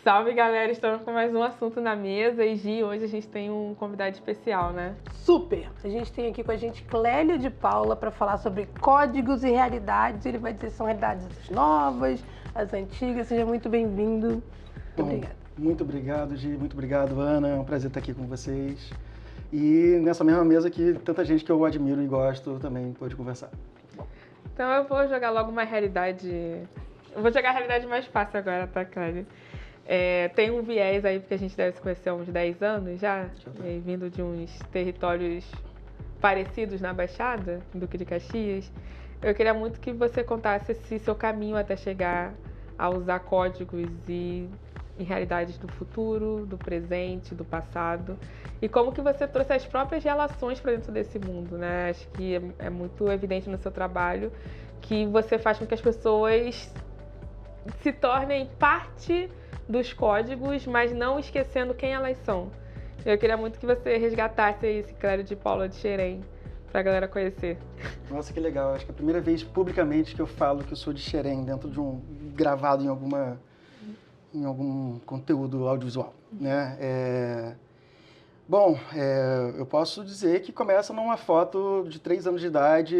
Salve, galera! Estamos com mais um assunto na mesa e, Gi, hoje a gente tem um convidado especial, né? Super! A gente tem aqui com a gente Clélio de Paula para falar sobre códigos e realidades. Ele vai dizer se são realidades novas, as antigas. Seja muito bem-vindo. Muito obrigada. Muito obrigado, Gi. Muito obrigado, Ana. É um prazer estar aqui com vocês. E nessa mesma mesa que tanta gente que eu admiro e gosto também pôde conversar. Então eu vou jogar logo uma realidade... Eu vou jogar a realidade mais fácil agora, tá, Clélio? Tem um viés aí, porque a gente deve se conhecer há uns 10 anos já, vindo de uns territórios parecidos na Baixada, Duque de Caxias. Eu queria muito que você contasse esse seu caminho até chegar a usar códigos e em realidades do futuro, do presente, do passado, e como que você trouxe as próprias relações para dentro desse mundo, né? Acho que é muito evidente no seu trabalho que você faz com que as pessoas se tornem parte dos códigos, mas não esquecendo quem elas são. Eu queria muito que você resgatasse esse Clélio de Paula de Xerém, pra galera conhecer. Nossa, que legal. Acho que é a primeira vez publicamente que eu falo que eu sou de Xerém, dentro de gravado em algum conteúdo audiovisual, né? Bom, eu posso dizer que começa numa foto de 3 anos de idade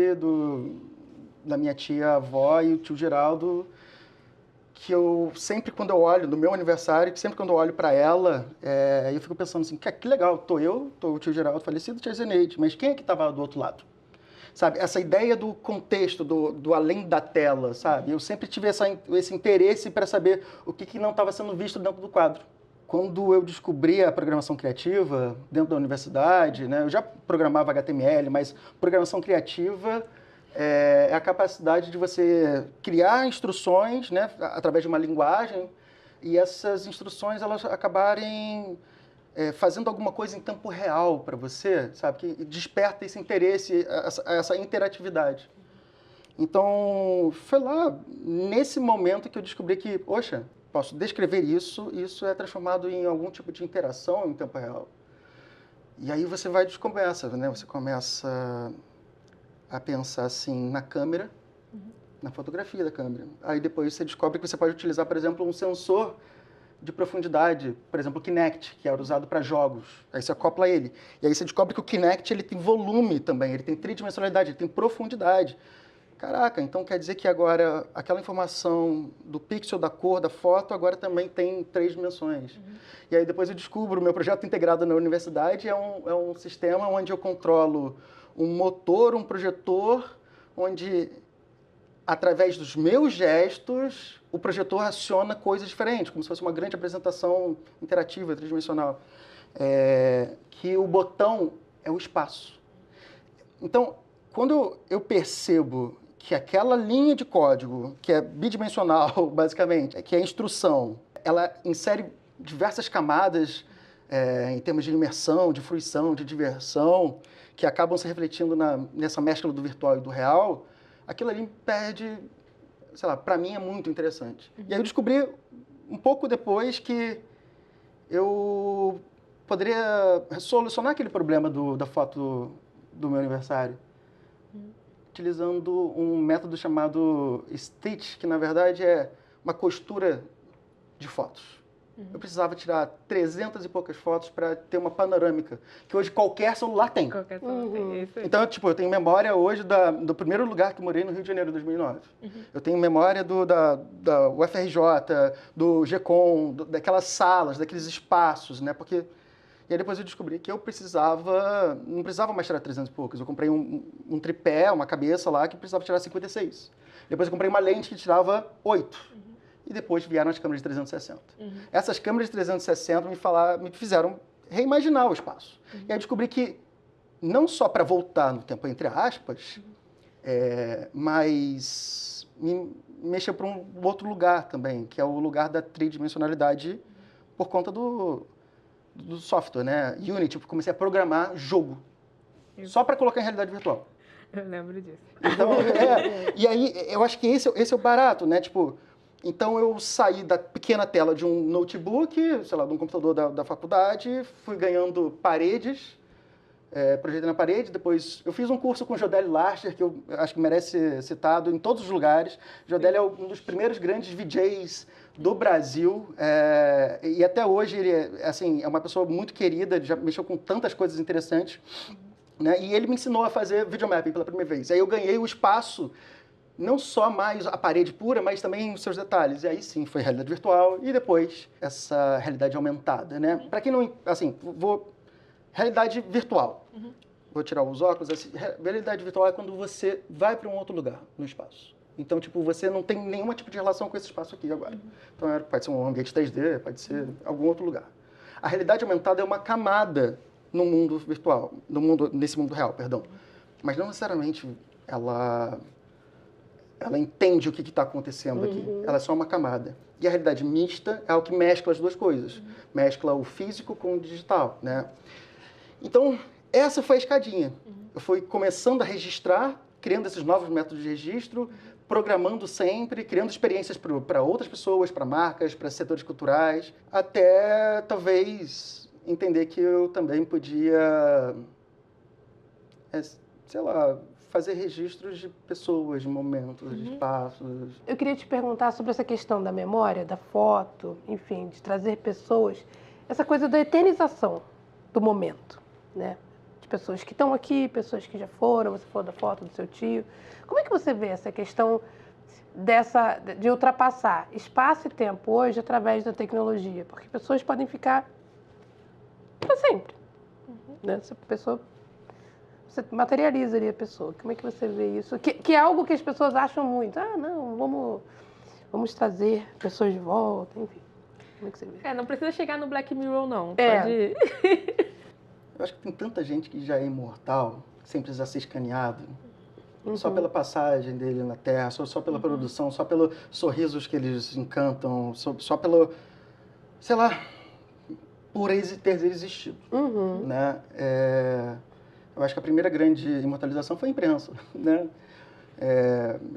da minha tia-avó e o tio Geraldo, que eu sempre, quando eu olho, no meu aniversário, que sempre quando eu olho para ela, eu fico pensando assim, que legal, tô o tio Geraldo falecido, tia Zeneide, mas quem é que estava do outro lado? Sabe, essa ideia do contexto, do além da tela, sabe? Eu sempre tive esse interesse para saber o que não estava sendo visto dentro do quadro. Quando eu descobri a programação criativa dentro da universidade, né, eu já programava HTML, mas programação criativa é a capacidade de você criar instruções, né, através de uma linguagem, e essas instruções elas acabarem fazendo alguma coisa em tempo real para você, sabe, que desperta esse interesse, essa interatividade. Então, foi lá, nesse momento que eu descobri que, poxa, posso descrever isso é transformado em algum tipo de interação em tempo real. E aí você começa, né, você começa a pensar assim na câmera, na fotografia da câmera. Aí depois você descobre que você pode utilizar, por exemplo, um sensor de profundidade, por exemplo, o Kinect, que era usado para jogos. Aí você acopla ele. E aí você descobre que o Kinect ele tem volume também, ele tem tridimensionalidade, ele tem profundidade. Caraca, então quer dizer que agora aquela informação do pixel, da cor, da foto, agora também tem 3 dimensões. E aí depois eu descubro, o meu projeto integrado na universidade é um sistema onde eu controlo um motor, um projetor, onde, através dos meus gestos, o projetor aciona coisas diferentes, como se fosse uma grande apresentação interativa, tridimensional. Que o botão é o espaço. Então, quando eu percebo que aquela linha de código, que é bidimensional, basicamente, que é a instrução, ela insere diversas camadas em termos de imersão, de fruição, de diversão, que acabam se refletindo nessa mescla do virtual e do real, aquilo ali perde, sei lá, para mim é muito interessante. E aí eu descobri um pouco depois que eu poderia solucionar aquele problema da foto do meu aniversário, utilizando um método chamado Stitch, que na verdade é uma costura de fotos. Eu precisava tirar 300 e poucas fotos para ter uma panorâmica, que hoje qualquer celular tem. Qualquer celular tem isso. Então, eu tenho memória hoje do primeiro lugar que morei no Rio de Janeiro, em 2009. Eu tenho memória da UFRJ, do GECOM, daquelas salas, daqueles espaços, né? Porque... E aí depois eu descobri que eu não precisava mais tirar 300 e poucos. Eu comprei um tripé, uma cabeça lá, que precisava tirar 56. Depois eu comprei uma lente que tirava 8. E depois vieram as câmeras de 360. Essas câmeras de 360 me fizeram reimaginar o espaço. E aí eu descobri que, não só para voltar no tempo, entre aspas, mas me mexer para um outro lugar também, que é o lugar da tridimensionalidade por conta do software, né? Unity, eu comecei a programar jogo, só para colocar em realidade virtual. Eu lembro disso. Então, e aí, eu acho que esse é o barato, né? Tipo, Então eu saí da pequena tela de um notebook, sei lá, de um computador da faculdade, fui ganhando paredes, projetei na parede. Depois eu fiz um curso com Jodelle Larcher, que eu acho que merece ser citado em todos os lugares. Jodelle é um dos primeiros grandes VJs do Brasil, e até hoje ele é uma pessoa muito querida, já mexeu com tantas coisas interessantes, né? E ele me ensinou a fazer videomapping pela primeira vez. Aí eu ganhei o espaço, não só mais a parede pura, mas também os seus detalhes. E aí sim, foi realidade virtual e depois essa realidade aumentada, né? Para quem não, assim, realidade virtual. Vou tirar os óculos. Assim, realidade virtual é quando você vai para um outro lugar no espaço. Então, tipo, você não tem nenhum tipo de relação com esse espaço aqui agora. Então, pode ser um ambiente 3D, pode ser algum outro lugar. A realidade aumentada é uma camada no mundo virtual, nesse mundo real, perdão. Mas não necessariamente ela entende o que está acontecendo aqui. Ela é só uma camada. E a realidade mista é o que mescla as duas coisas. Mescla o físico com o digital, né? Então, essa foi a escadinha. Eu fui começando a registrar, criando esses novos métodos de registro, programando sempre, criando experiências para outras pessoas, para marcas, para setores culturais, até talvez entender que eu também podia, sei lá, fazer registros de pessoas, de momentos, de espaços. Eu queria te perguntar sobre essa questão da memória, da foto, enfim, de trazer pessoas, essa coisa da eternização do momento, né? De pessoas que estão aqui, pessoas que já foram, você falou da foto do seu tio. Como é que você vê essa questão de ultrapassar espaço e tempo hoje através da tecnologia? Porque pessoas podem ficar para sempre, né? Essa pessoa, você materializa ali a pessoa. Como é que você vê isso? Que é algo que as pessoas acham muito. Ah, não, vamos trazer pessoas de volta, enfim. Como é que você vê? Não precisa chegar no Black Mirror, não. Pode... Eu acho que tem tanta gente que já é imortal, sem precisar ser escaneado, só pela passagem dele na Terra, só pela produção, só pelos sorrisos que eles encantam, só pelo, sei lá, por ter existido, né? Eu acho que a primeira grande imortalização foi a imprensa, né?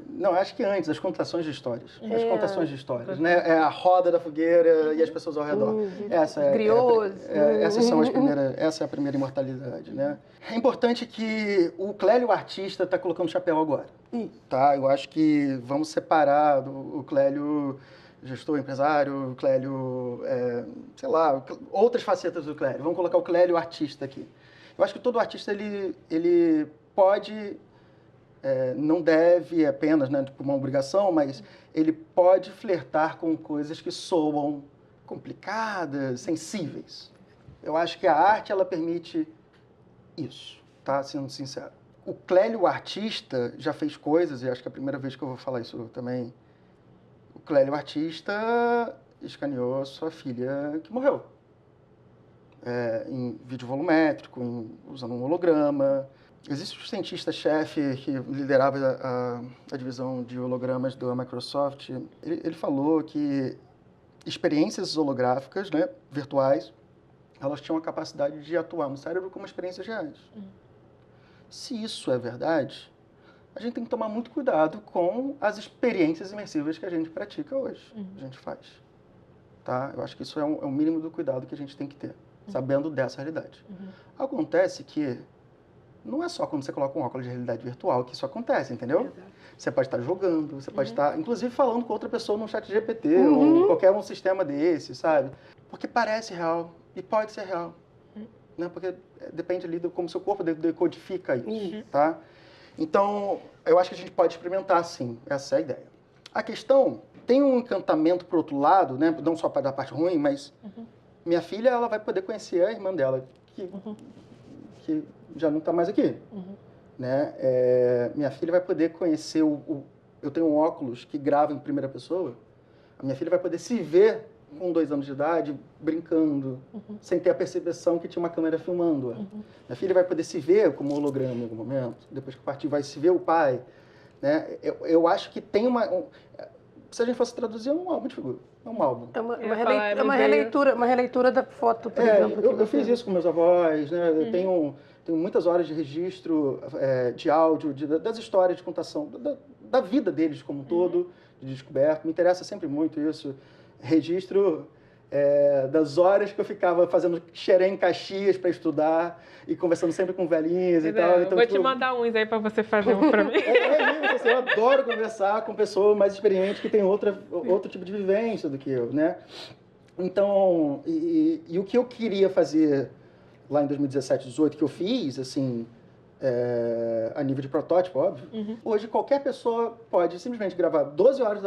Não, acho que antes, as contações de histórias. As contações de histórias, né? É a roda da fogueira e as pessoas ao redor. Essas são as primeiras, essa é a primeira imortalidade, né? É importante que o Clélio artista está colocando chapéu agora, tá? Eu acho que vamos separar o Clélio gestor, empresário, o Clélio, sei lá, outras facetas do Clélio. Vamos colocar o Clélio artista aqui. Eu acho que todo artista, ele pode... não deve apenas, né, por uma obrigação, mas ele pode flertar com coisas que soam complicadas, sensíveis. Eu acho que a arte, ela permite isso, tá? Sendo sincero. O Clélio, o artista, já fez coisas, e acho que é a primeira vez que eu vou falar isso também. O Clélio, o artista, escaneou sua filha que morreu. Em vídeo volumétrico, usando um holograma. Existe um cientista-chefe que liderava a divisão de hologramas da Microsoft. Ele falou que experiências holográficas, né, virtuais, elas tinham a capacidade de atuar no cérebro como experiências reais. Se isso é verdade, a gente tem que tomar muito cuidado com as experiências imersivas que a gente pratica hoje, a gente faz. Tá? Eu acho que isso é o mínimo do cuidado que a gente tem que ter, sabendo dessa realidade. Acontece que não é só quando você coloca um óculos de realidade virtual que isso acontece, entendeu? Exato. Você pode estar jogando, você pode estar, inclusive, falando com outra pessoa no chat GPT ou em qualquer um sistema desse, sabe? Porque parece real e pode ser real, né? Porque depende ali de como seu corpo decodifica isso, tá? Então, eu acho que a gente pode experimentar, sim. Essa é a ideia. A questão tem um encantamento por outro lado, né? Não só da parte ruim, mas minha filha, ela vai poder conhecer a irmã dela, que já não está mais aqui, né? Minha filha vai poder conhecer eu tenho um óculos que grava em primeira pessoa. A minha filha vai poder se ver com 2 anos de idade, brincando, sem ter a percepção que tinha uma câmera filmando. Minha filha vai poder se ver como holograma em algum momento. Depois que partir, vai se ver o pai, né? Eu acho que tem se a gente fosse traduzir, é um álbum de figura. É um álbum. É uma releitura da foto, por exemplo. Eu fiz isso com meus avós, né? Eu tenho muitas horas de registro de áudio, das histórias de contação, da vida deles como um todo, de descoberta. Me interessa sempre muito isso. Registro das horas que eu ficava fazendo xerém em Caxias para estudar e conversando sempre com velhinhos e tal. Então, vou te mandar uns aí para você fazer um para mim. Isso, assim, eu adoro conversar com pessoas mais experientes que têm outro tipo de vivência do que eu, né? Então, e o que eu queria fazer lá em 2017, 2018, que eu fiz, assim, a nível de protótipo, óbvio, hoje qualquer pessoa pode simplesmente gravar 12 horas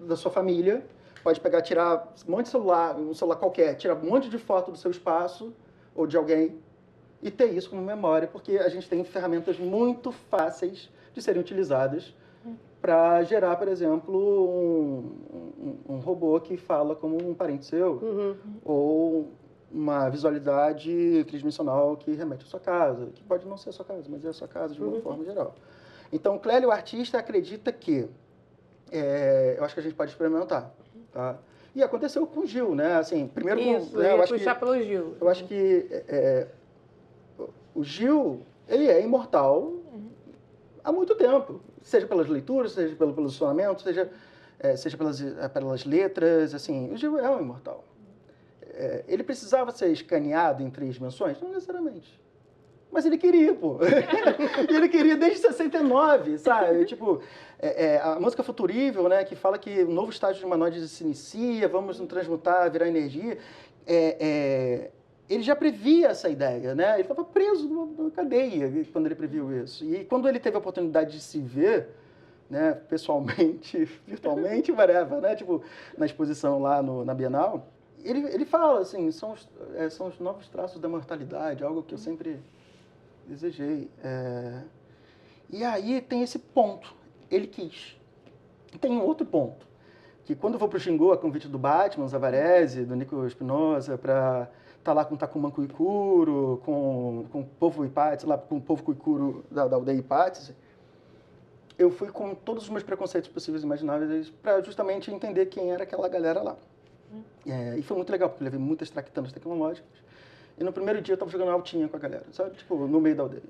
da sua família, pode pegar, tirar um monte de celular, um celular qualquer, tirar um monte de foto do seu espaço ou de alguém e ter isso como memória, porque a gente tem ferramentas muito fáceis de serem utilizadas para gerar, por exemplo, um robô que fala como um parente seu, ou uma visualidade tridimensional que remete à sua casa, que pode não ser a sua casa, mas é a sua casa de uma forma geral. Então, Clélio, o artista, acredita que eu acho que a gente pode experimentar. Tá? E aconteceu com o Gil, né? Assim, primeiro Isso, né, eu ia puxar pelo Gil. Eu acho que o Gil, ele é imortal há muito tempo. Seja pelas leituras, seja pelo posicionamento, seja pelas letras, assim, o Gil é um imortal. Ele precisava ser escaneado em 3 dimensões? Não necessariamente. Mas ele queria, pô. Ele queria desde 69, sabe? Tipo, a música Futurível, né, que fala que o novo estágio de humanoide se inicia, vamos nos transmutar, virar energia. Ele já previa essa ideia, né? Ele estava preso numa cadeia quando ele previu isso. E quando ele teve a oportunidade de se ver, né, pessoalmente, virtualmente, whatever, né? Tipo, na exposição lá na Bienal, ele fala, assim, são os novos traços da mortalidade, algo que eu sempre desejei. E aí tem esse ponto, ele quis. Tem um outro ponto, que quando eu vou para o Xingu, a convite do Batman, Zavarese, do Nico Espinosa, para estar lá com o Takuma Kuikuro, com o povo Ipatse, lá com o povo Kuikuro da aldeia Ipatse, eu fui com todos os meus preconceitos possíveis e imagináveis para justamente entender quem era aquela galera lá. E foi muito legal, porque eu levei muitas traquitanas tecnológicas. E no primeiro dia eu tava jogando altinha com a galera, sabe? Tipo, no meio da aldeia.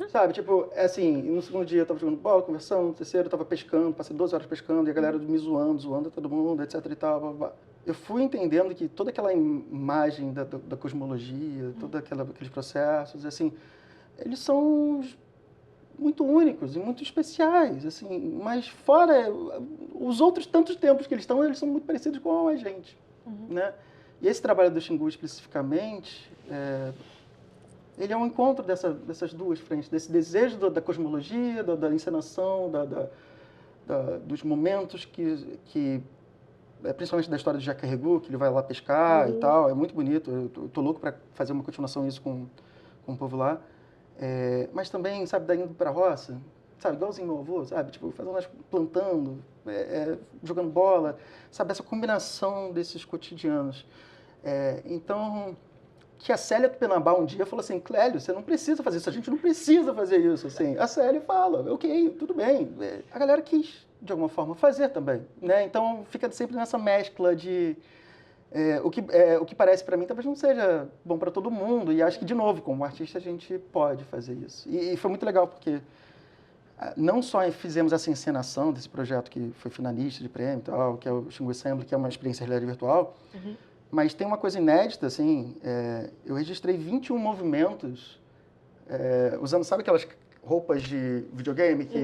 Sabe? Tipo, assim, no segundo dia eu tava jogando bola, conversando, no terceiro eu tava pescando, passei 12 horas pescando, e a galera me zoando todo mundo, etc e tal, blá, blá. Eu fui entendendo que toda aquela imagem da cosmologia, todos aqueles processos, assim, eles são muito únicos e muito especiais, assim, mas fora os outros tantos tempos que eles são muito parecidos com a gente, né? E esse trabalho do Xingu especificamente, ele é um encontro dessas duas frentes, desse desejo da cosmologia, da encenação, dos momentos que principalmente da história do Jacques Carregour, que ele vai lá pescar e tal, é muito bonito, eu tô louco para fazer uma continuação disso com o povo lá. Mas também, sabe, indo para a roça, sabe, igualzinho meu avô, sabe, tipo, plantando, jogando bola, sabe, essa combinação desses cotidianos. Então, que a Célia Tupinambá um dia falou assim, Clélio, você não precisa fazer isso, a gente não precisa fazer isso, assim. A Célia fala, ok, tudo bem. A galera quis, de alguma forma, fazer também, né? Então, fica sempre nessa mescla de... o que parece para mim talvez não seja bom para todo mundo, e acho que, de novo, como artista, a gente pode fazer isso. E foi muito legal, porque não só fizemos essa encenação desse projeto que foi finalista de prêmio e tal, que é o Xingu Assembly, que é uma experiência de realidade virtual, mas tem uma coisa inédita, assim, eu registrei 21 movimentos, usando, sabe aquelas roupas de videogame que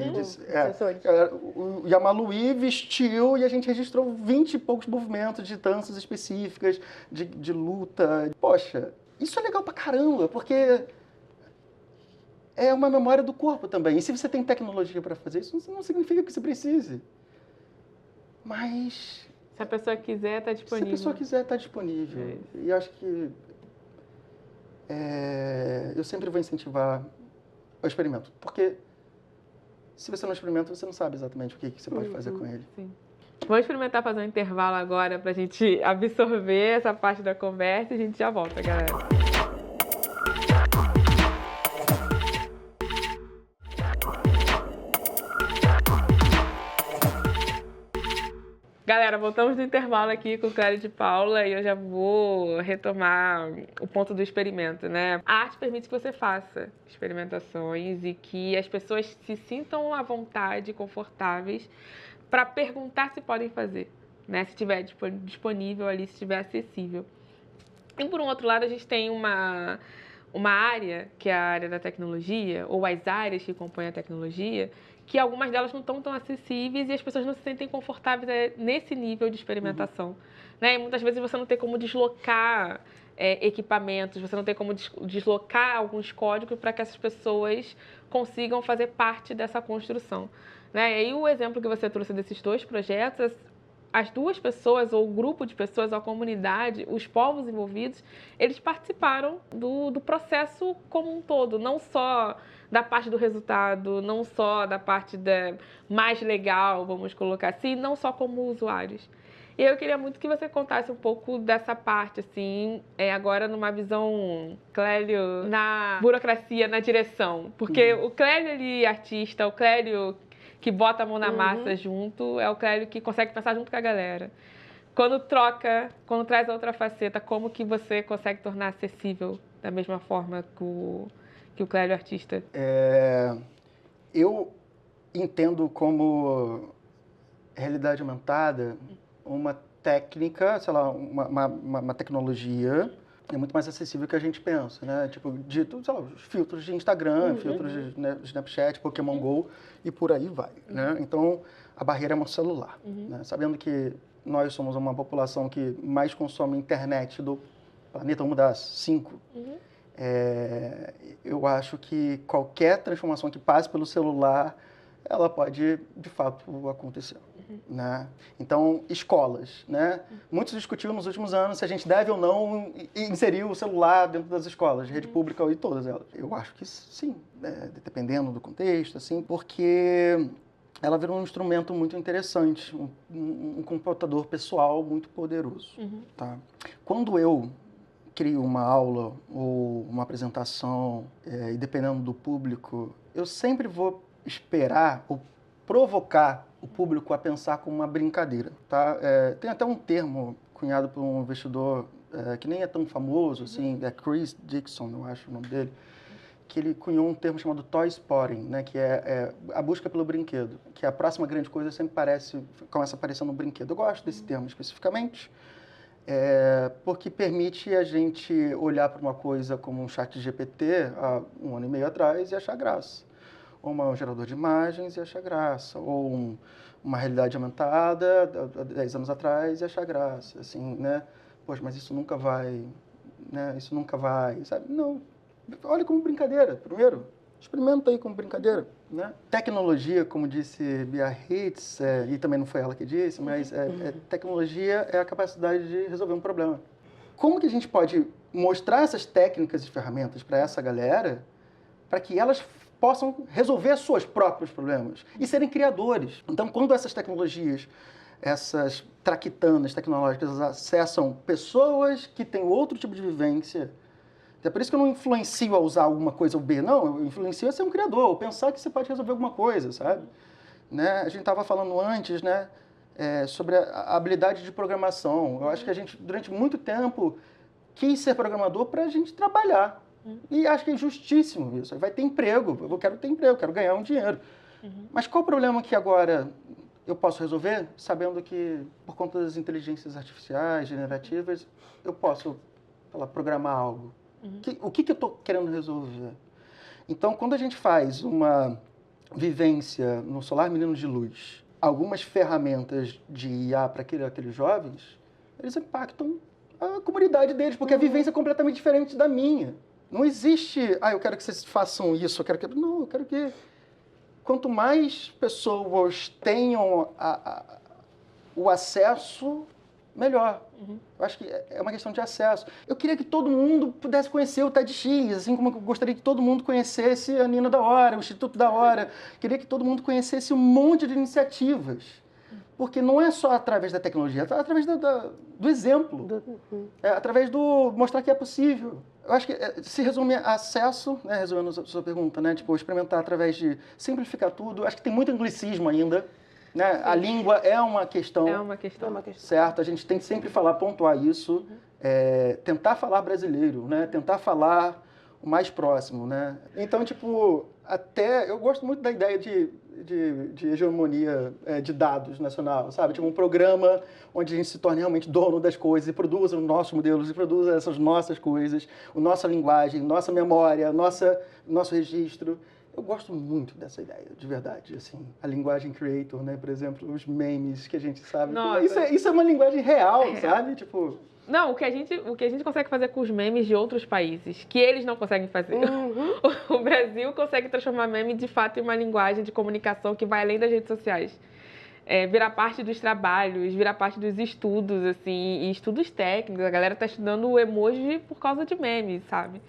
o Yamaluí vestiu e a gente registrou 20 e poucos movimentos de danças específicas, de luta. Poxa, isso é legal pra caramba, porque é uma memória do corpo também. E se você tem tecnologia para fazer isso, não significa que você precise. Mas... se a pessoa quiser, está disponível. Se a pessoa quiser, está disponível. E acho que eu sempre vou incentivar o experimento. Porque se você não experimenta, você não sabe exatamente o que você pode fazer com ele. Sim. Vamos experimentar fazer um intervalo agora para a gente absorver essa parte da conversa e a gente já volta, galera. Galera, voltamos do intervalo aqui com o Clério de Paula e eu já vou retomar o ponto do experimento, né? A arte permite que você faça experimentações e que as pessoas se sintam à vontade, confortáveis, para perguntar se podem fazer, né? Se estiver disponível ali, se estiver acessível. E por um outro lado, a gente tem uma área, que é a área da tecnologia, ou as áreas que compõem a tecnologia, que algumas delas não estão tão acessíveis e as pessoas não se sentem confortáveis nesse nível de experimentação. Né? E muitas vezes você não tem como deslocar equipamentos, você não tem como deslocar alguns códigos para que essas pessoas consigam fazer parte dessa construção. Né? E aí o exemplo que você trouxe desses 2 projetos, as 2 pessoas, ou o grupo de pessoas, a comunidade, os povos envolvidos, eles participaram do processo como um todo, não só da parte do resultado, não só da parte mais legal, vamos colocar assim, não só como usuários. E eu queria muito que você contasse um pouco dessa parte, assim, agora numa visão, Clério, na burocracia, na direção. Porque o Clério ali, artista, o Clério que bota a mão na massa junto, é o Clério que consegue pensar junto com a galera. Quando traz a outra faceta, como que você consegue tornar acessível da mesma forma que o Clério artista? Eu entendo como realidade aumentada uma técnica, sei lá, uma tecnologia é muito mais acessível que a gente pensa, né? Tipo, sei lá, os filtros de Instagram, filtros de Snapchat, Pokémon Go e por aí vai, né? Então, a barreira é um celular, né? Sabendo que nós somos uma população que mais consome internet do planeta, uma das 5, eu acho que qualquer transformação que passe pelo celular, ela pode, de fato, acontecer. Né? Então, escolas, né? Muito se discutiu nos últimos anos se a gente deve ou não inserir o celular dentro das escolas, rede pública e todas elas. Eu acho que sim, dependendo do contexto, assim, porque ela virou um instrumento muito interessante, um computador pessoal muito poderoso. Tá? Quando eu crio uma aula ou uma apresentação, e dependendo do público, eu sempre vou esperar ou provocar o público a pensar como uma brincadeira, tá? Tem até um termo cunhado por um investidor que nem é tão famoso, assim, é Chris Dixon, eu acho o nome dele, que ele cunhou um termo chamado toy spotting, né? Que é a busca pelo brinquedo, que a próxima grande coisa sempre começa aparecendo um brinquedo. Eu gosto desse termo especificamente, porque permite a gente olhar para uma coisa como um chat GPT há 1 ano e meio atrás e achar graça. Ou um gerador de imagens e achar graça, ou uma realidade aumentada há 10 anos atrás e achar graça, assim, né? Poxa, mas isso nunca vai, né? Isso nunca vai, sabe? Não, olha como brincadeira, primeiro, experimenta aí como brincadeira, né? Tecnologia, como disse Biarritz, e também não foi ela que disse, mas tecnologia é a capacidade de resolver um problema. Como que a gente pode mostrar essas técnicas e ferramentas para essa galera, para que elas possam resolver seus próprios problemas e serem criadores. Então, quando essas tecnologias, essas traquitanas tecnológicas acessam pessoas que têm outro tipo de vivência, é por isso que eu não influencio a usar alguma coisa ou B, não, eu influencio a ser um criador, ou pensar que você pode resolver alguma coisa, sabe? Né? A gente estava falando antes, né, sobre a habilidade de programação. Eu acho que a gente, durante muito tempo, quis ser programador para a gente trabalhar. E acho que é justíssimo isso. Vai ter emprego, eu quero ter emprego, quero ganhar um dinheiro. Mas qual o problema que agora eu posso resolver, sabendo que, por conta das inteligências artificiais, generativas, eu posso, sei lá, programar algo? O que eu estou querendo resolver? Então, quando a gente faz uma vivência no Solar Menino de Luz, algumas ferramentas de IA para aqueles jovens, eles impactam a comunidade deles, porque a vivência é completamente diferente da minha. Não existe, eu quero que vocês façam isso, Não, eu quero que quanto mais pessoas tenham o acesso, melhor. Eu acho que é uma questão de acesso. Eu queria que todo mundo pudesse conhecer o TEDx, assim como eu gostaria que todo mundo conhecesse a Nina da Hora, o Instituto da Hora. Queria que todo mundo conhecesse um monte de iniciativas. Porque não é só através da tecnologia, é através do exemplo. Através do mostrar que é possível. Eu acho que se resume a acesso, né, resumindo a sua pergunta, né, tipo, experimentar através de simplificar tudo. Acho que tem muito anglicismo ainda, né? A língua é uma questão, É uma questão. certo? A gente tem que sempre falar, pontuar isso, tentar falar brasileiro, né? Tentar falar o mais próximo, né? Então, tipo, até eu gosto muito da ideia de hegemonia de dados nacional, sabe? Tipo, um programa onde a gente se torne realmente dono das coisas e produza os nossos modelos e produza essas nossas coisas, a nossa linguagem, nossa memória, nosso registro. Eu gosto muito dessa ideia, de verdade, assim, a linguagem creator, né, por exemplo, os memes que a gente sabe. Nossa. Isso é uma linguagem real, sabe? Tipo... Não, o que a gente consegue fazer com os memes de outros países, que eles não conseguem fazer. O Brasil consegue transformar meme, de fato, em uma linguagem de comunicação que vai além das redes sociais. Virar parte dos trabalhos, virar parte dos estudos, assim, e estudos técnicos. A galera tá estudando o emoji por causa de memes, sabe?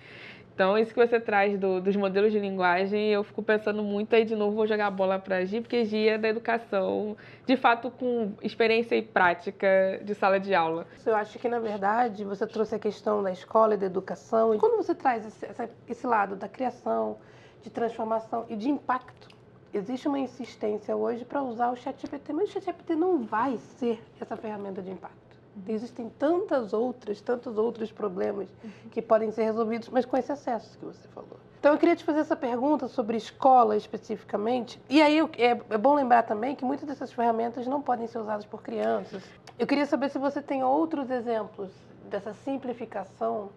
Então, isso que você traz dos modelos de linguagem, eu fico pensando muito, aí de novo vou jogar a bola para a Gi, porque Gi é da educação, de fato com experiência e prática de sala de aula. Eu acho que, na verdade, você trouxe a questão da escola e da educação. E quando você traz esse lado da criação, de transformação e de impacto, existe uma insistência hoje para usar o ChatGPT, mas o ChatGPT não vai ser essa ferramenta de impacto. Existem tantos outros problemas que podem ser resolvidos, mas com esse acesso que você falou. Então, eu queria te fazer essa pergunta sobre escola especificamente. E aí, é bom lembrar também que muitas dessas ferramentas não podem ser usadas por crianças. Eu queria saber se você tem outros exemplos dessa simplificação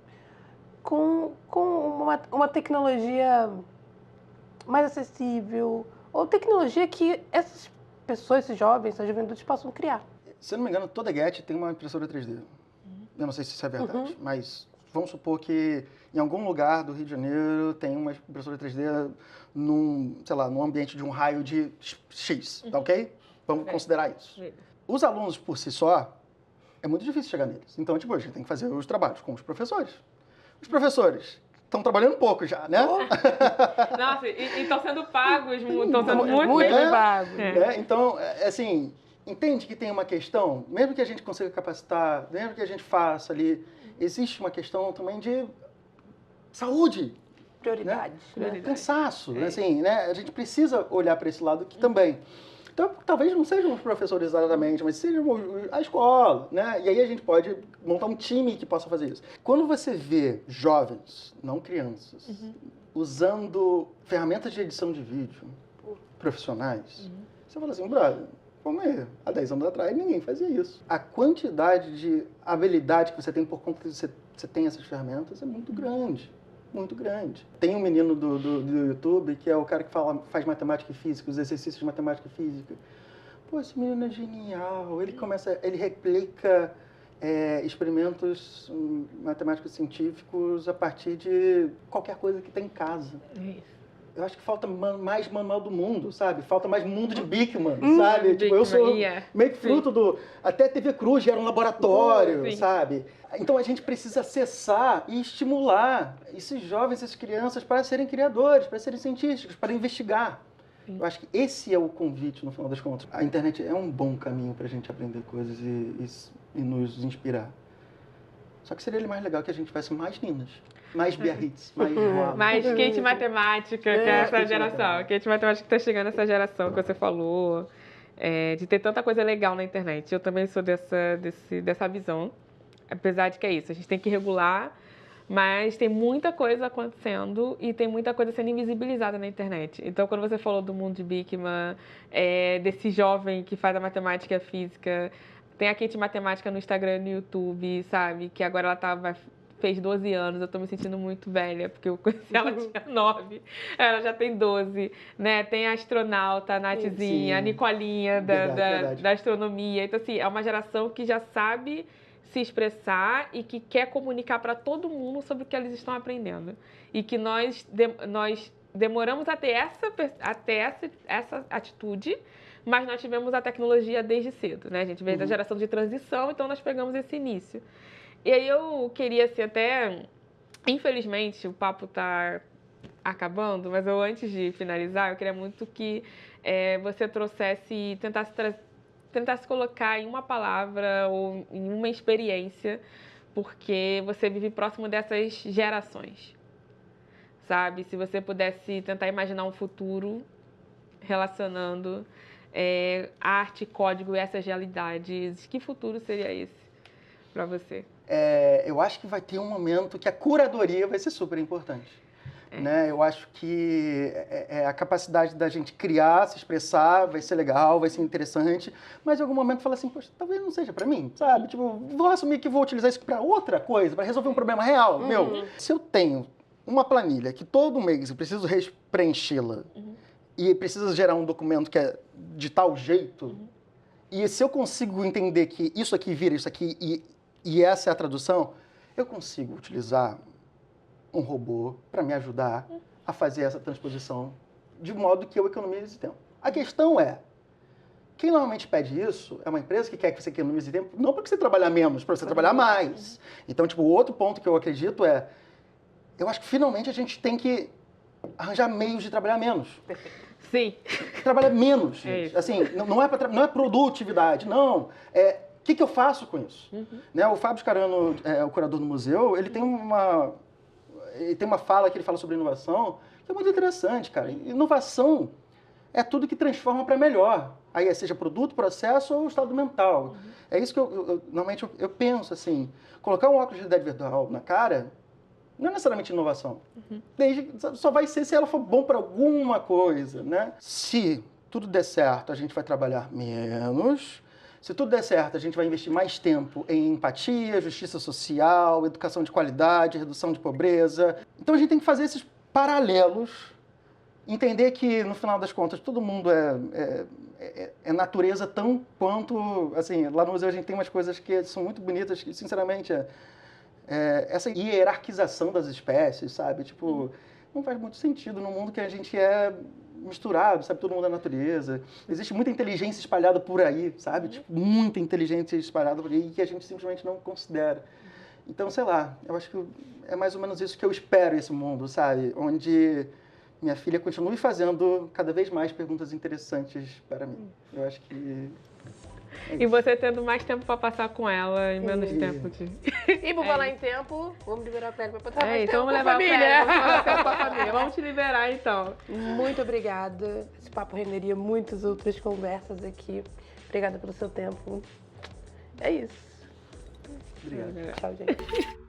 com uma tecnologia mais acessível, ou tecnologia que essas pessoas, esses jovens, essas juventudes possam criar. Se eu não me engano, toda Get tem uma impressora 3D. Eu não sei se isso é verdade, mas vamos supor que em algum lugar do Rio de Janeiro tem uma impressora 3D num ambiente de um raio de X, tá ok? Vamos considerar isso. Os alunos, por si só, é muito difícil chegar neles. Então, tipo, a gente tem que fazer os trabalhos com os professores. Os professores estão trabalhando pouco já, né? Nossa, e estão sendo pagos, estão sendo muito bem pagos. Então, assim... Entende que tem uma questão, mesmo que a gente consiga capacitar, mesmo que a gente faça ali, existe uma questão também de saúde. Prioridade. Né? Cansaço, assim, né? A gente precisa olhar para esse lado aqui também. Então, talvez não sejam os professores exatamente, mas seja a escola, né? E aí a gente pode montar um time que possa fazer isso. Quando você vê jovens, não crianças, usando ferramentas de edição de vídeo profissionais, você fala assim, brother, como é? Há 10 anos atrás ninguém fazia isso. A quantidade de habilidade que você tem por conta que você tem essas ferramentas é muito grande. Muito grande. Tem um menino do YouTube que é o cara que faz matemática e física, os exercícios de matemática e física. Pô, esse menino é genial. Ele replica experimentos matemáticos científicos a partir de qualquer coisa que tem em casa. Isso. Eu acho que falta mais manual do mundo, sabe? Falta mais mundo de Beckman, sabe? Tipo, eu sou meio que fruto até TV Cruz era um laboratório, sabe? Então a gente precisa acessar e estimular esses jovens, essas crianças para serem criadores, para serem científicos, para investigar. Eu acho que esse é o convite, no final das contas. A internet é um bom caminho para a gente aprender coisas e nos inspirar. Só que seria mais legal que a gente tivesse mais Ninas, mais Biarritz, mais João. Mais Kate Matemática, que é essa geração. Kate Matemática que está chegando essa geração que você falou, de ter tanta coisa legal na internet. Eu também sou dessa visão, apesar de que é isso, a gente tem que regular, mas tem muita coisa acontecendo e tem muita coisa sendo invisibilizada na internet. Então, quando você falou do mundo de Beckman, desse jovem que faz a matemática e a física, tem a Kate Matemática no Instagram e no YouTube, sabe? Que agora ela fez 12 anos, eu tô me sentindo muito velha, porque eu conheci ela tinha 9, ela já tem 12, né? Tem a astronauta, a Nathzinha, a Nicolinha da astronomia. Então, assim, é uma geração que já sabe se expressar e que quer comunicar para todo mundo sobre o que eles estão aprendendo. E que nós demoramos a ter essa atitude, mas nós tivemos a tecnologia desde cedo, né? A gente veio da geração de transição, então nós pegamos esse início. E aí eu queria, assim, até... Infelizmente, o papo está acabando, mas antes de finalizar, eu queria muito que você trouxesse, tentasse colocar em uma palavra ou em uma experiência, porque você vive próximo dessas gerações, sabe? Se você pudesse tentar imaginar um futuro relacionando arte, código e essas realidades, que futuro seria esse para você? Eu acho que vai ter um momento que a curadoria vai ser super importante. Né? Eu acho que a capacidade da gente criar, se expressar, vai ser legal, vai ser interessante, mas em algum momento fala assim, poxa, talvez não seja para mim, sabe? Tipo, vou assumir que vou utilizar isso para outra coisa, para resolver um problema real, meu. Se eu tenho uma planilha que todo mês eu preciso preenchê-la e precisa gerar um documento que é de tal jeito, e se eu consigo entender que isso aqui vira isso aqui e essa é a tradução, eu consigo utilizar um robô para me ajudar a fazer essa transposição de modo que eu economize tempo. A questão é, quem normalmente pede isso é uma empresa que quer que você economize tempo, não para você trabalhar menos, para você trabalhar mais. Então, tipo, o outro ponto que eu acredito eu acho que finalmente a gente tem que arranjar meios de trabalhar menos. Sim. Trabalhar menos. É isso. Assim, não é produtividade, não. O que eu faço com isso? Né? O Fábio Scarano, o curador do museu, ele tem uma fala que ele fala sobre inovação que é muito interessante, cara. Inovação é tudo que transforma para melhor. Aí seja produto, processo ou estado mental. É isso que normalmente eu penso, assim. Colocar um óculos de realidade virtual na cara não é necessariamente inovação. Só vai ser se ela for bom para alguma coisa, né? Se tudo der certo, a gente vai trabalhar menos. Se tudo der certo, a gente vai investir mais tempo em empatia, justiça social, educação de qualidade, redução de pobreza. Então a gente tem que fazer esses paralelos, entender que, no final das contas, todo mundo é natureza tão quanto... Assim, lá no museu a gente tem umas coisas que são muito bonitas, que, sinceramente, essa hierarquização das espécies, sabe? Tipo, não faz muito sentido no mundo que a gente é misturado, sabe? Todo mundo é natureza. Existe muita inteligência espalhada por aí, sabe? Tipo, muita inteligência espalhada por aí que a gente simplesmente não considera. Então, sei lá, eu acho que é mais ou menos isso que eu espero esse mundo, sabe? Onde minha filha continue fazendo cada vez mais perguntas interessantes para mim. Eu acho que... E você tendo mais tempo para passar com ela e menos tempo de... E por falar em tempo, vamos liberar a Clélia para passar mais então tempo vamos com a levar família. vamos levar tempo com a família. Vamos te liberar, então. Muito obrigada. Esse papo renderia muitas outras conversas aqui. Obrigada pelo seu tempo. É isso. Obrigado. Tchau, gente.